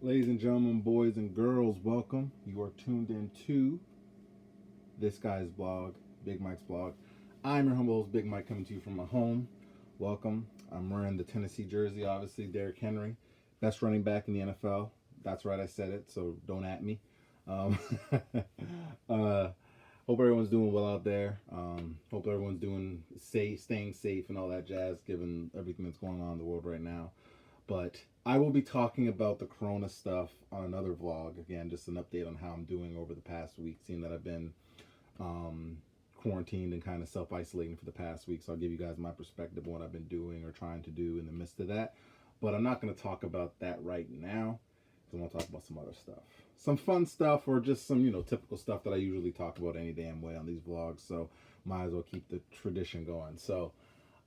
Ladies and gentlemen, boys and girls, welcome. You are tuned in to this guy's blog, Bigmikes blog. I'm your humble host, Big Mike, coming to you from my home. Welcome. I'm wearing the Tennessee jersey, obviously, Derrick Henry, best running back in the NFL. That's right, I said it, so don't at me. Um, uh, Hope everyone's doing well out there. Hope everyone's doing safe, staying safe, and all that jazz, given everything that's going on in the world right now. But I will be talking about the Corona stuff on another vlog. Again, just an update on how I'm doing over the past week, seeing that I've been um, quarantined and kind of self isolating for the past week. So I'll give you guys my perspective on what I've been doing or trying to do in the midst of that. But I'm not going to talk about that right now. I want to talk about some other stuff, some fun stuff, or just some typical stuff that I usually talk about any damn way on these vlogs. So might as well keep the tradition going. So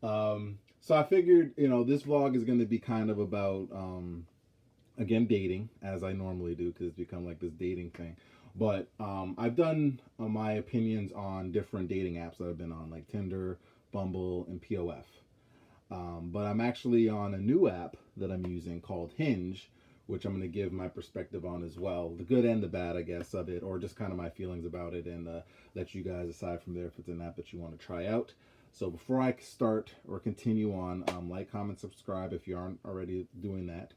I figured this vlog is going to be kind of about again dating, as I normally do, because it's become like this dating thing. But I've done my opinions on different dating apps that I've been on, like Tinder, Bumble, and POF. But I'm actually on a new app that I'm using called Hinge, which I'm going to give my perspective on as well, the good and the bad, I guess, of it, or just kind of my feelings about it, and let you guys decide from there if it's an app that you want to try out. So before I start or continue on, like, comment, subscribe if you aren't already doing that.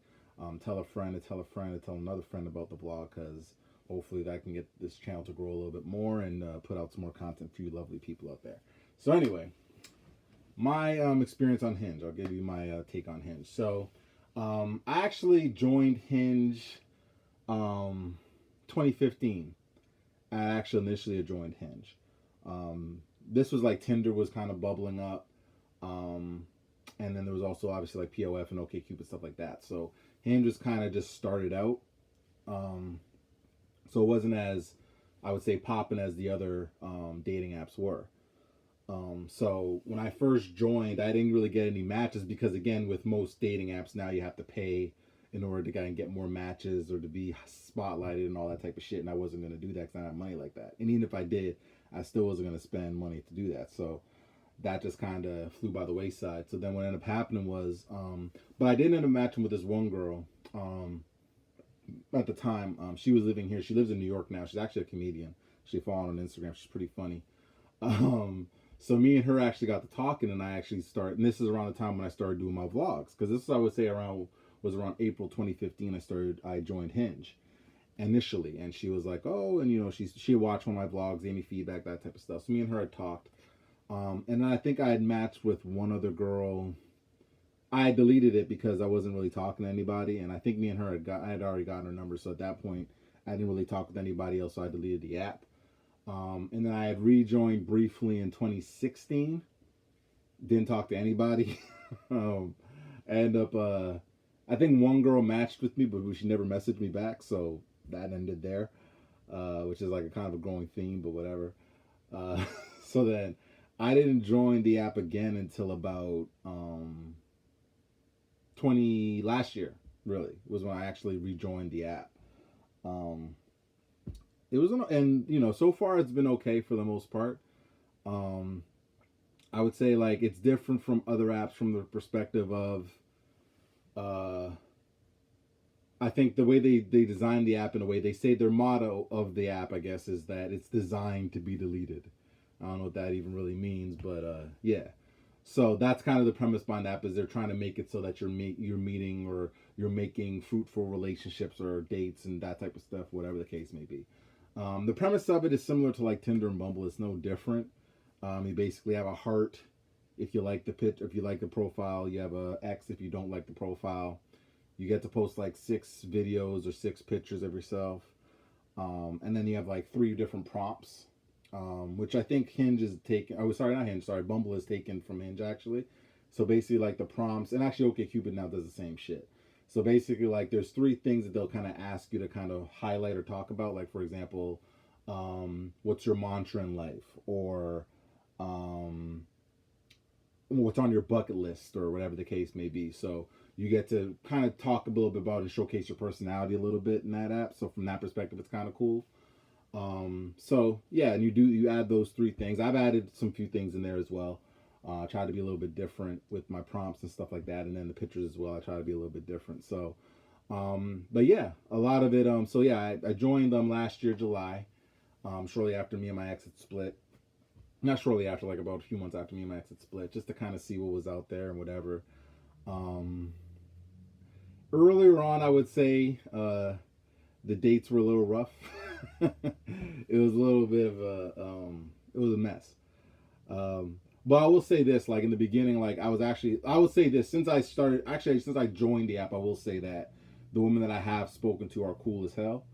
Tell a friend to tell a friend to tell another friend about the blog, because hopefully that can get this channel to grow a little bit more and put out some more content for you lovely people out there. So anyway, my experience on Hinge. I'll give you my take on Hinge. So I actually joined Hinge 2015. I actually initially joined Hinge. This was like Tinder was kind of bubbling up. And then there was also obviously like POF and OkCupid, stuff like that. So Hinge was kind of just started out. So it wasn't as, I would say, popping as the other dating apps were. So when I first joined, I didn't really get any matches because, again, with most dating apps now, you have to pay in order to kind of get more matches or to be spotlighted and all that type of shit. And I wasn't going to do that because I don't have money like that. And even if I did, I still wasn't going to spend money to do that. So that just kind of flew by the wayside. So then what ended up happening was, but I did end up matching with this one girl. At the time, she was living here. She lives in New York now. She's actually a comedian. She followed on Instagram. She's pretty funny. Um, so me and her actually got to talking, and I actually started. And this is around the time when I started doing my vlogs, because this I would say around April 2015. I joined Hinge initially, and she was like, oh, and she watched one of my vlogs, gave me feedback, that type of stuff. So me and her had talked, and then I think I had matched with one other girl. I had deleted it because I wasn't really talking to anybody, and I think me and her I had already gotten her number. So at that point, I didn't really talk with anybody else, so I deleted the app. And then I had rejoined briefly in 2016. Didn't talk to anybody. um, I ended up, I think one girl matched with me, but she never messaged me back, so that ended there, which is like a kind of a growing theme, but whatever. Uh, so then I didn't join the app again until about 20 last year. Really, was when I actually rejoined the app. Um, it was and so far it's been okay for the most part. um I would say like it's different from other apps from the perspective of uh I think the way they designed the app, in a way they say their motto of the app, I guess, is that it's designed to be deleted. I don't know what that even really means, but yeah. So that's kind of the premise behind the app, is they're trying to make it so that you're meeting or you're making fruitful relationships or dates and that type of stuff, whatever the case may be. The premise of it is similar to like Tinder and Bumble. It's no different. You basically have a heart if you like the pitch, if you like the profile. You have a X if you don't like the profile. You get to post like 6 videos or 6 pictures of yourself, and then you have like 3 different prompts, which I think Hinge is taken. Oh, sorry, not Hinge. Sorry, Bumble is taken from Hinge actually. So basically, like the prompts, and actually OkCupid now does the same shit. So basically, like there's 3 things that they'll kind of ask you to kind of highlight or talk about. Like for example, what's your mantra in life, or um, what's on your bucket list, or whatever the case may be. So you get to kind of talk a little bit about and showcase your personality a little bit in that app. So from that perspective, it's kind of cool. So yeah, and you add those 3 things. I've added some few things in there as well. I try to be a little bit different with my prompts and stuff like that, and then the pictures as well. I try to be a little bit different. So But yeah, a lot of it. So yeah, I joined them last year, July. Shortly after me and my ex had split. Not shortly after, like about a few months after me and my ex had split, just to kind of see what was out there and whatever. Um, Earlier on, I would say the dates were a little rough. It was a little bit of it was a mess. But I will say this, like in the beginning, like I will say this, since I joined the app, I will say that the women that I have spoken to are cool as hell.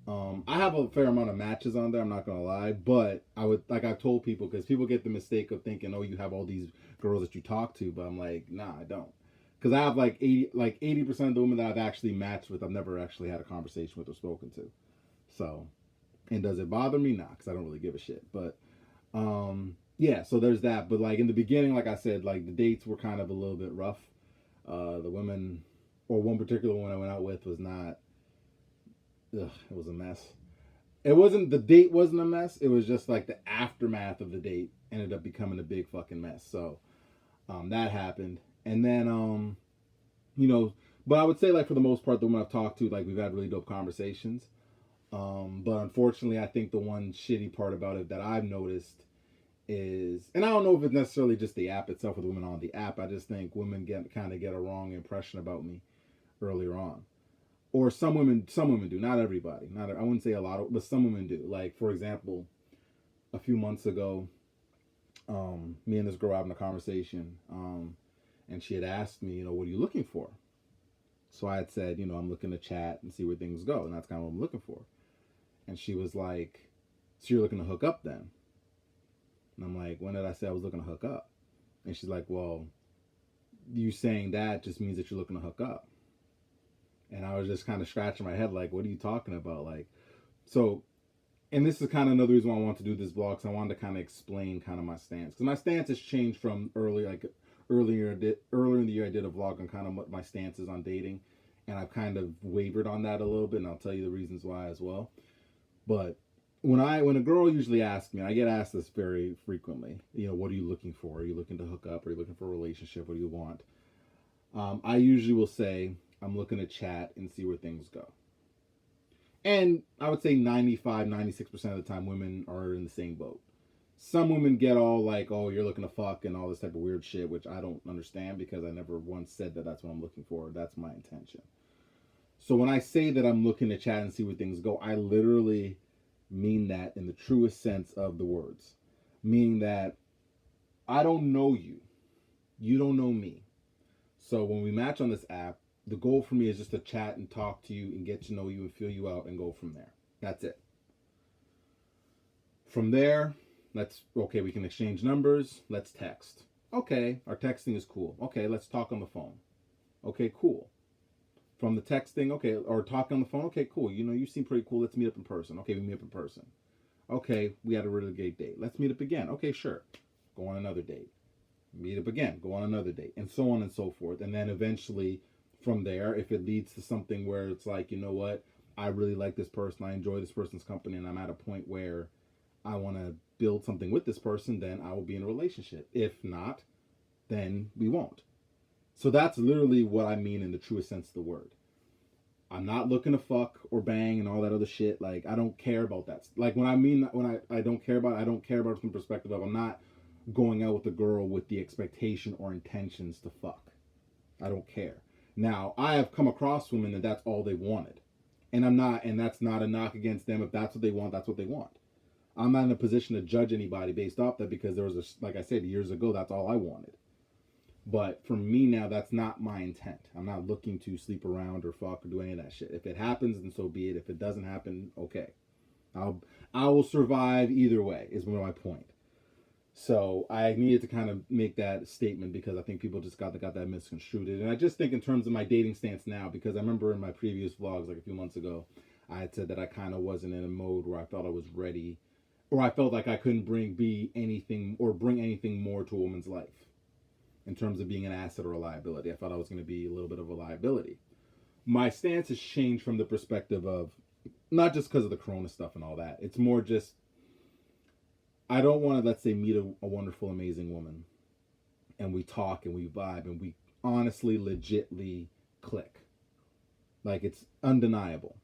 I have a fair amount of matches on there. I'm not gonna lie, but I've told people, because people get the mistake of thinking, oh, you have all these girls that you talk to, but I'm like, nah, I don't, because I have like 80% of the women that I've actually matched with, I've never actually had a conversation with or spoken to. So, and does it bother me? Nah, because I don't really give a shit. But yeah, so there's that. But like in the beginning, like I said, like the dates were kind of a little bit rough. The women, or one particular one I went out with, was not. Ugh, it was a mess. It wasn't the date wasn't a mess. It was just like the aftermath of the date ended up becoming a big fucking mess. So that happened, and then you know, but I would say, like, for the most part, the women I've talked to, like, we've had really dope conversations. But unfortunately, I think the one shitty part about it that I've noticed is, and I don't know if it's necessarily just the app itself or the women on the app. I just think women get a wrong impression about me earlier on, or some women do. Not everybody. Not I wouldn't say a lot, but some women do. Like, for example, a few months ago, me and this girl having a conversation, and she had asked me, what are you looking for? So I had said, I'm looking to chat and see where things go, and that's kind of what I'm looking for. And she was like, so you're looking to hook up then? And I'm like, when did I say I was looking to hook up? And she's like, well, you saying that just means that you're looking to hook up. And I was just kind of scratching my head, like, what are you talking about? Like, so, and this is kind of another reason why I want to do this vlog, because I wanted to kind of explain kind of my stance. Because my stance has changed from earlier in the year I did a vlog on kind of what my stance is on dating. And I've kind of wavered on that a little bit, and I'll tell you the reasons why as well. But when a girl usually asks me, I get asked this very frequently, what are you looking for? Are you looking to hook up? Are you looking for a relationship? What do you want? I usually will say, I'm looking to chat and see where things go. And I would say 95, 96% of the time, women are in the same boat. Some women get all like, oh, you're looking to fuck and all this type of weird shit, which I don't understand, because I never once said that that's what I'm looking for. That's my intention. So when I say that I'm looking to chat and see where things go, I literally mean that in the truest sense of the words. Meaning that I don't know you. You don't know me. So when we match on this app, the goal for me is just to chat and talk to you and get to know you and feel you out and go from there. That's it. From there, we can exchange numbers. Let's text. Okay, our texting is cool. Okay, let's talk on the phone. Okay, cool. From the texting, okay, or talking on the phone, okay, cool. You seem pretty cool. Let's meet up in person. Okay, we meet up in person. Okay, we had a really great date. Let's meet up again. Okay, sure. Go on another date. Meet up again. Go on another date. And so on and so forth. And then eventually, from there, if it leads to something where it's like, you know what, I really like this person, I enjoy this person's company, and I'm at a point where I want to build something with this person, then I will be in a relationship. If not, then we won't. So that's literally what I mean in the truest sense of the word. I'm not looking to fuck or bang and all that other shit. Like, I don't care about that. Like, when I don't care about it, I don't care about it from the perspective of, I'm not going out with a girl with the expectation or intentions to fuck. I don't care. Now, I have come across women that that's all they wanted. And that's not a knock against them. If that's what they want, that's what they want. I'm not in a position to judge anybody based off that, because like I said, years ago, that's all I wanted. But for me now, that's not my intent. I'm not looking to sleep around or fuck or do any of that shit. If it happens, then so be it. If it doesn't happen, okay. I will survive either way, is my point. So I needed to kind of make that statement, because I think people just got that misconstrued. And I just think in terms of my dating stance now, because I remember in my previous vlogs, like a few months ago, I had said that I kind of wasn't in a mode where I felt I was ready, or I felt like I couldn't bring anything more to a woman's life in terms of being an asset or a liability. I thought I was going to be a little bit of a liability. My stance has changed from the perspective of, not just because of the corona stuff and all that. It's more just, I don't want to, let's say, meet a wonderful, amazing woman, and we talk and we vibe and we honestly, legitly click. Like, it's undeniable.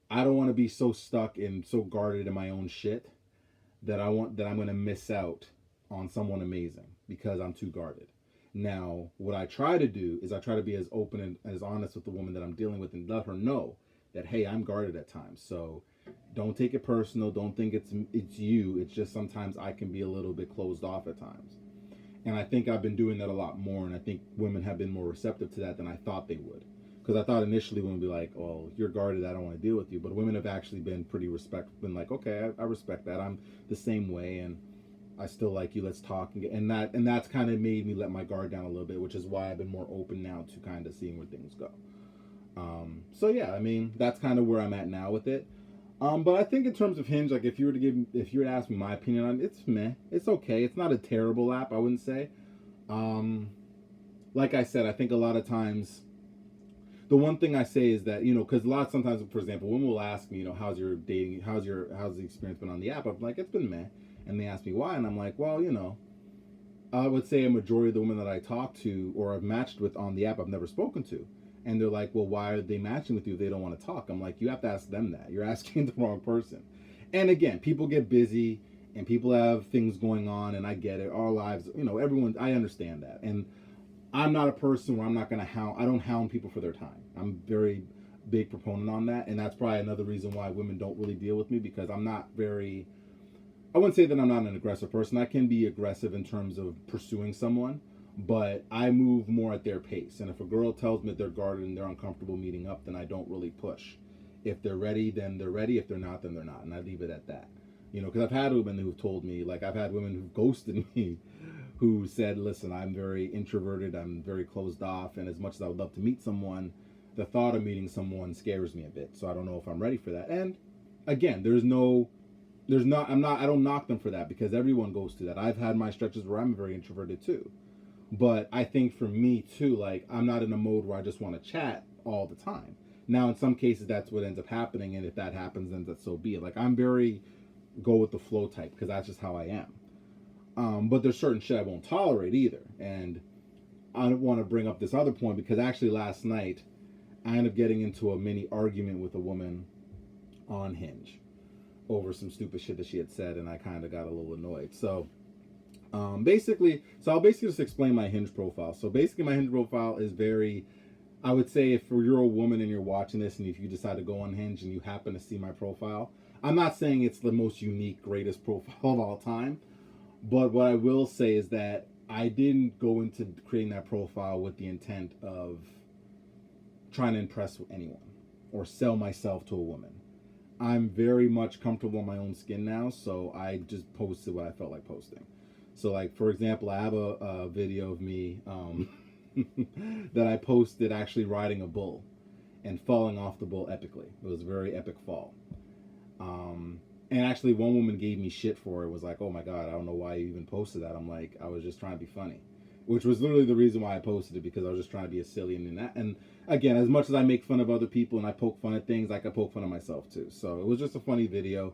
I don't want to be so stuck and so guarded in my own shit that I'm going to miss out on someone amazing because I'm too guarded. Now, what I try to do is I try to be as open and as honest with the woman that I'm dealing with and let her know that, hey, I'm guarded at times. So don't take it personal. Don't think it's you. It's just sometimes I can be a little bit closed off at times. And I think I've been doing that a lot more, and I think women have been more receptive to that than I thought they would. Because I thought initially women would be like, "Oh, you're guarded. I don't want to deal with you." But women have actually been pretty respectful. Been like, "Okay, I respect that. I'm the same way, and I still like you. Let's talk." And that's kind of made me let my guard down a little bit, which is why I've been more open now to kind of seeing where things go. So yeah, I mean, that's kind of where I'm at now with it. But I think in terms of Hinge, like if you were to ask me my opinion on it, it's meh. It's okay. It's not a terrible app, I wouldn't say. Like I said, I think a lot of times, the one thing I say is that, because sometimes, for example, women will ask me, how's your dating, how's the experience been on the app? I'm like, it's been meh. And they ask me why, and I'm like, well, I would say a majority of the women that I talk to or have matched with on the app I've never spoken to. And they're like, well, why are they matching with you if they don't want to talk? I'm like, you have to ask them that. You're asking the wrong person. And again, people get busy and people have things going on, and I get it. Our lives, everyone, I understand that. And I'm not a person where I'm not going to I don't hound people for their time. I'm very big proponent on that. And that's probably another reason why women don't really deal with me, because I'm not very, I wouldn't say that I'm not an aggressive person. I can be aggressive in terms of pursuing someone, but I move more at their pace. And if a girl tells me that they're guarded and they're uncomfortable meeting up, then I don't really push. If they're ready, then they're ready. If they're not, then they're not. And I leave it at that. Because I've had women who've told me, like I've had women who've ghosted me, who said, listen, I'm very introverted. I'm very closed off. And as much as I would love to meet someone, the thought of meeting someone scares me a bit. So I don't know if I'm ready for that. And again, I don't knock them for that, because everyone goes through that. I've had my stretches where I'm very introverted too. But I think for me too, like I'm not in a mode where I just want to chat all the time. Now, in some cases, that's what ends up happening. And if that happens, then that's so be it. Like I'm very go with the flow type, because that's just how I am. But there's certain shit I won't tolerate either. And I want to bring up this other point, because actually last night I ended up getting into a mini argument with a woman on Hinge over some stupid shit that she had said, and I kind of got a little annoyed. So I'll basically just explain my Hinge profile. So basically my Hinge profile is very, I would say if you're a woman and you're watching this and if you decide to go on Hinge and you happen to see my profile, I'm not saying it's the most unique, greatest profile of all time, but what I will say is that I didn't go into creating that profile with the intent of trying to impress anyone or sell myself to a woman. I'm very much comfortable in my own skin now, so I just posted what I felt like posting. So, like, for example, I have a video of me that I posted actually riding a bull and falling off the bull epically. It was a very epic fall. And actually, one woman gave me shit for it. Was like, oh my God, I don't know why you even posted that. I'm like, I was just trying to be funny. Which was literally the reason why I posted it, because I was just trying to be a silly and again, as much as I make fun of other people and I poke fun at things, I could poke fun of myself too. So it was just a funny video.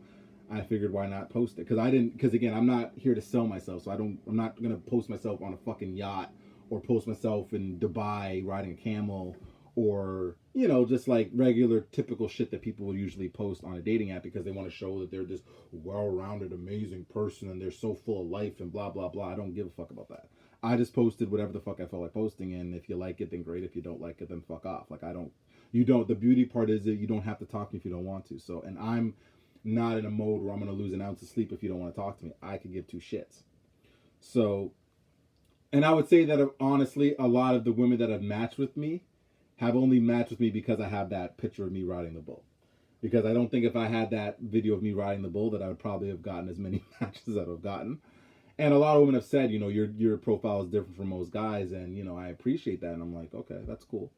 I figured why not post it, because again, I'm not here to sell myself, so I'm not gonna post myself on a fucking yacht or post myself in Dubai riding a camel, or just like regular typical shit that people would usually post on a dating app, because they want to show that they're this well-rounded, amazing person and they're so full of life and blah blah blah. I don't give a fuck about that. I just posted whatever the fuck I felt like posting, and if you like it, then great. If you don't like it, then fuck off. Like the beauty part is that you don't have to talk to me if you don't want to. So, and I'm not in a mode where I'm going to lose an ounce of sleep if you don't want to talk to me. I could give two shits. So, and I would say that honestly, a lot of the women that have matched with me have only matched with me because I have that picture of me riding the bull. Because I don't think if I had that video of me riding the bull that I would probably have gotten as many matches as I've gotten. And a lot of women have said, your profile is different from most guys, and I appreciate that. And I'm like, okay, that's cool.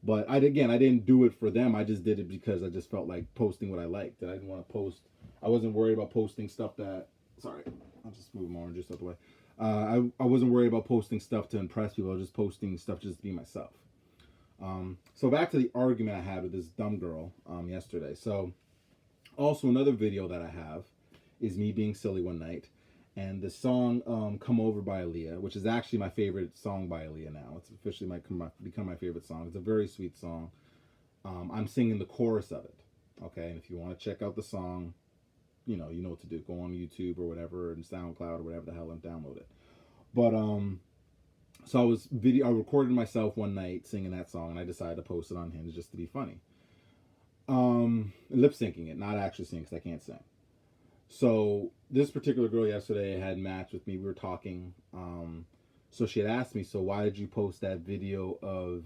But I didn't do it for them. I just did it because I just felt like posting what I liked. I didn't want to post. I wasn't worried about posting stuff that. Sorry, I'll just move my oranges out the way. I wasn't worried about posting stuff to impress people. I was just posting stuff just to be myself. So back to the argument I had with this dumb girl yesterday. So also another video that I have is me being silly one night. And the song Come Over by Aaliyah, which is actually my favorite song by Aaliyah now. It's officially become my favorite song. It's a very sweet song. I'm singing the chorus of it. Okay, and if you want to check out the song, you know what to do. Go on YouTube or whatever, and SoundCloud or whatever the hell, and download it. But so I recorded myself one night singing that song, and I decided to post it on Hinge just to be funny. Lip syncing it, not actually singing because I can't sing. So this particular girl yesterday had matched with me. We were talking. So she had asked me, so why did you post that video of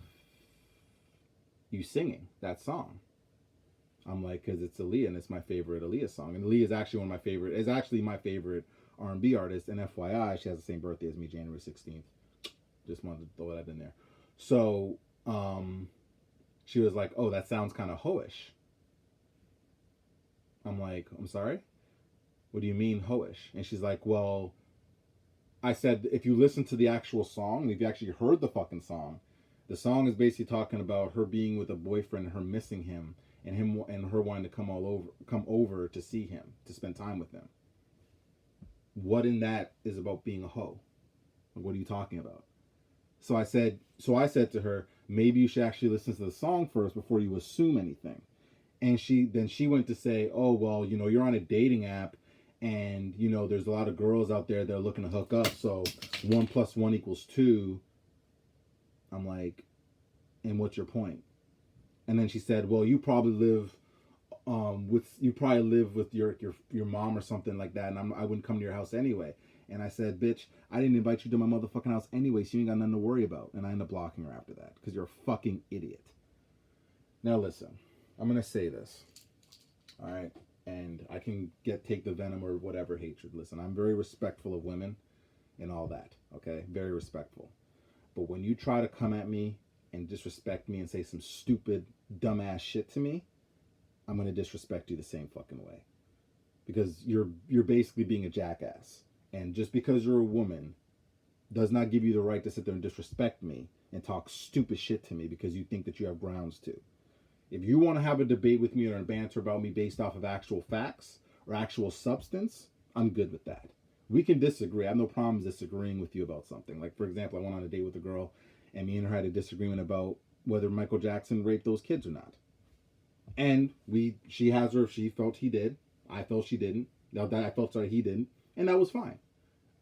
you singing that song? I'm like, because it's Aaliyah and it's my favorite Aaliyah song. And Aaliyah is actually my favorite R&B artist. And FYI, she has the same birthday as me, January 16th. Just wanted to throw that in there. So she was like, oh, that sounds kind of hoish. I'm like, I'm sorry? What do you mean hoish? And she's like, well, I said, if you listen to the actual song, if you actually heard the fucking song, the song is basically talking about her being with a boyfriend and her missing him, and her wanting to come over to see him, to spend time with him. What in that is about being a hoe? What are you talking about? So I said to her, maybe you should actually listen to the song first before you assume anything. And she went to say, oh, well, you're on a dating app, and there's a lot of girls out there that are looking to hook up, so 1 + 1 = 2. I'm like, and what's your point? And then she said, well, you probably live with your mom or something like that, and I wouldn't come to your house anyway. And I said, bitch, I didn't invite you to my motherfucking house anyway, so you ain't got nothing to worry about. And I ended up blocking her after that because you're a fucking idiot. Now listen, I'm gonna say this, all right, and I can take the venom or whatever hatred. Listen, I'm very respectful of women and all that, okay, very respectful. But when you try to come at me and disrespect me and say some stupid, dumbass shit to me, I'm gonna disrespect you the same fucking way, because you're basically being a jackass. And just because you're a woman does not give you the right to sit there and disrespect me and talk stupid shit to me because you think that you have grounds to. If you want to have a debate with me or a banter about me based off of actual facts or actual substance, I'm good with that. We can disagree. I have no problems disagreeing with you about something. Like, for example, I went on a date with a girl, and me and her had a disagreement about whether Michael Jackson raped those kids or not. And she felt he did. I felt she didn't. He didn't. And that was fine.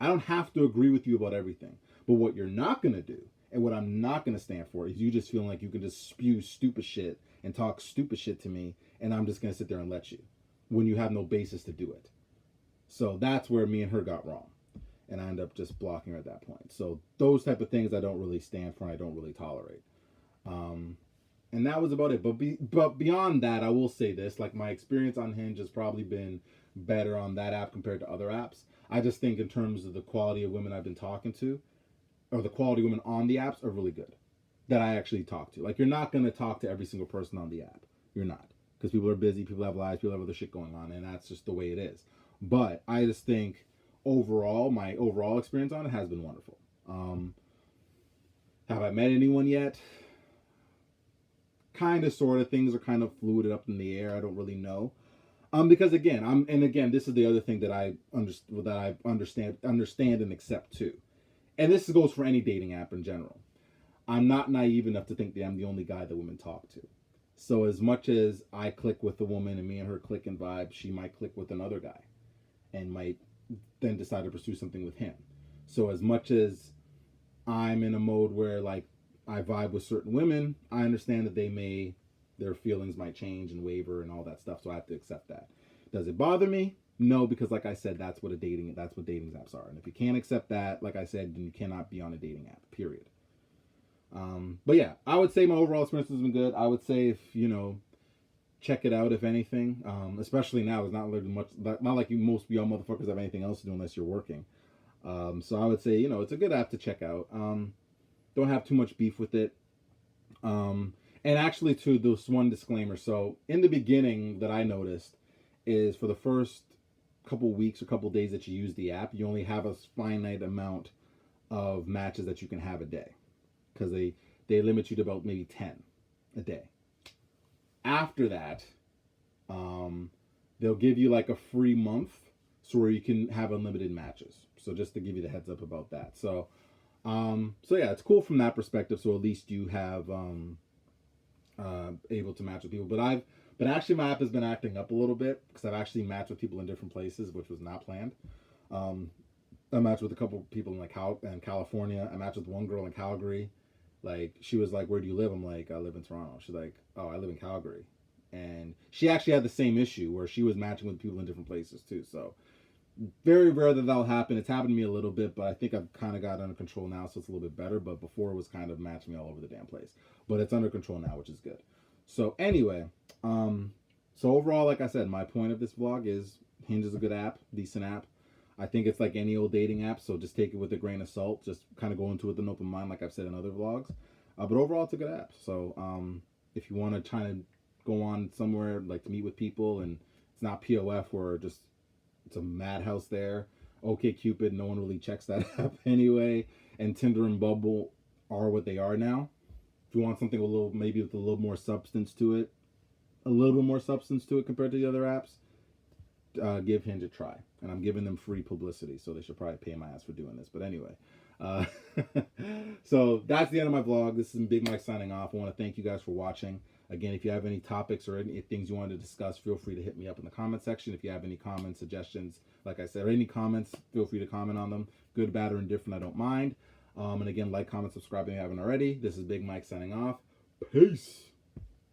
I don't have to agree with you about everything. But what you're not going to do, and what I'm not going to stand for, is you just feeling like you can just spew stupid shit and talk stupid shit to me, and I'm just going to sit there and let you, when you have no basis to do it. So that's where me and her got wrong. And I ended up just blocking her at that point. So those type of things I don't really stand for, and I don't really tolerate. And that was about it. But beyond that, I will say this, like, my experience on Hinge has probably been better on that app compared to other apps. I just think in terms of the quality of women I've been talking to, or the quality of women on the apps, are really good, that I actually talk to. Like, you're not going to talk to every single person on the app. You're not. Because people are busy, people have lives, people have other shit going on, and that's just the way it is. But I just think overall, my overall experience on it has been wonderful. Have I met anyone yet? Kind of, sort of. Things are kind of fluid up in the air. I don't really know. Because again, this is the other thing that I understand and accept too. And this goes for any dating app in general. I'm not naive enough to think that I'm the only guy that women talk to. So as much as I click with a woman and me and her click and vibe, she might click with another guy and might then decide to pursue something with him. So as much as I'm in a mode where, like, I vibe with certain women, I understand that their feelings might change and waver and all that stuff, so I have to accept that. Does it bother me? No, because like I said, that's what dating apps are. And if you can't accept that, like I said, then you cannot be on a dating app, period. But yeah, I would say my overall experience has been good. I would say, if check it out, if anything, especially now, it's not really much, not like most of y'all motherfuckers have anything else to do unless you're working. So I would say, it's a good app to check out. Don't have too much beef with it. And actually, too, this one disclaimer. So in the beginning, that I noticed is, for the first couple weeks or couple days that you use the app, you only have a finite amount of matches that you can have a day, because they limit you to about maybe 10 a day. After that, they'll give you like a free month, so where you can have unlimited matches. So just to give you the heads up about that. So yeah, it's cool from that perspective. So at least you have able to match with people. But actually my app has been acting up a little bit because I've actually matched with people in different places, which was not planned. Um, I matched with a couple people in in California. I matched with one girl in Calgary. Like she was like, "Where do you live?" I'm like, "I live in Toronto." She's like, "Oh, I live in Calgary," and she actually had the same issue where she was matching with people in different places too. So very rare that that'll happen. It's happened to me a little bit, but I think I've kind of got it under control now, so it's a little bit better. But before it was kind of matching me all over the damn place. But it's under control now, which is good. So anyway, um, so overall, like I said, my point of this vlog is Hinge is a good app, decent app. I think it's like any old dating app, so just take it with a grain of salt. Just kind of go into it with an open mind, like I've said in other vlogs. But overall, it's a good app. So if you want to try to go on somewhere like to meet with people, and it's not POF where just it's a madhouse there. OK Cupid, no one really checks that app anyway, and Tinder and Bumble are what they are now. If you want something a little, maybe with a little more substance to it, a little bit more substance to it compared to the other apps, give Hinge a try. And I'm giving them free publicity, so they should probably pay my ass for doing this. But anyway, uh, so that's the end of my vlog. This is Big Mike signing off. I want to thank you guys for watching. Again, if you have any topics or any things you wanted to discuss, feel free to hit me up in the comment section. If you have any comments, suggestions, like I said, or any comments, feel free to comment on them. Good, bad, or indifferent, I don't mind. And again, like, comment, subscribe if you haven't already. This is Big Mike signing off. Peace.